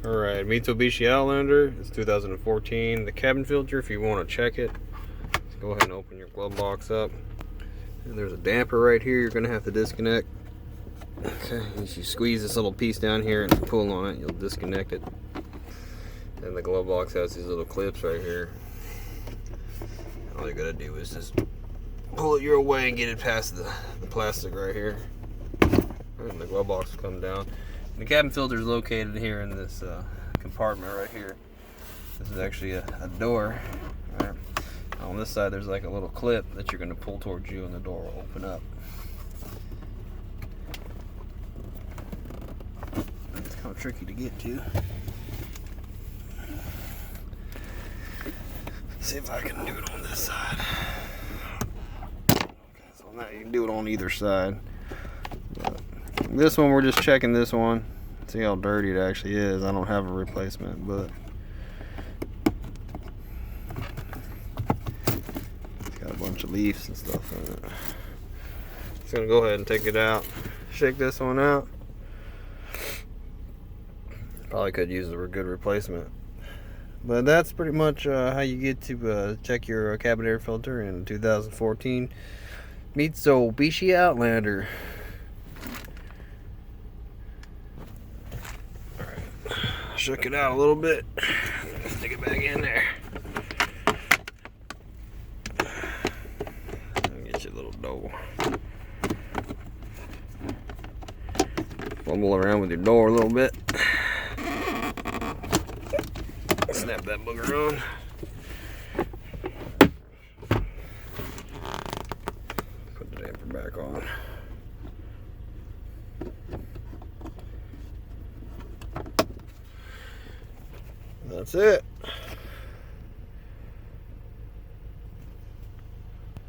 Alright, Mitsubishi Outlander. It's 2014. The cabin filter, if you want to check it, go ahead and open your glove box up. And there's a damper right here you're going to have to disconnect. Okay, as you squeeze this little piece down here and pull on it, you'll disconnect it. And the glove box has these little clips right here. All you gotta do is just pull it your way and get it past the plastic right here. And the glove box will come down. The cabin filter is located here in this compartment right here. This is actually a door. Right. On this side there's like a little clip that you're going to pull towards you and the door will open up. It's kind of tricky to get to. See if I can do it on this side. Okay, so now you can do it on either side. But this one, we're just checking this one. See how dirty it actually is. I don't have a replacement, but it's got a bunch of leaves and stuff in it. Just gonna go ahead and take it out. Shake this one out. Probably could use a good replacement. But that's pretty much how you get to check your cabin air filter in 2014 Mitsubishi Outlander. Alright, shook it out a little bit. Stick it back in there. Get your little door. Fumble around with your door a little bit. Snap that booger on. Put the damper back on. That's it.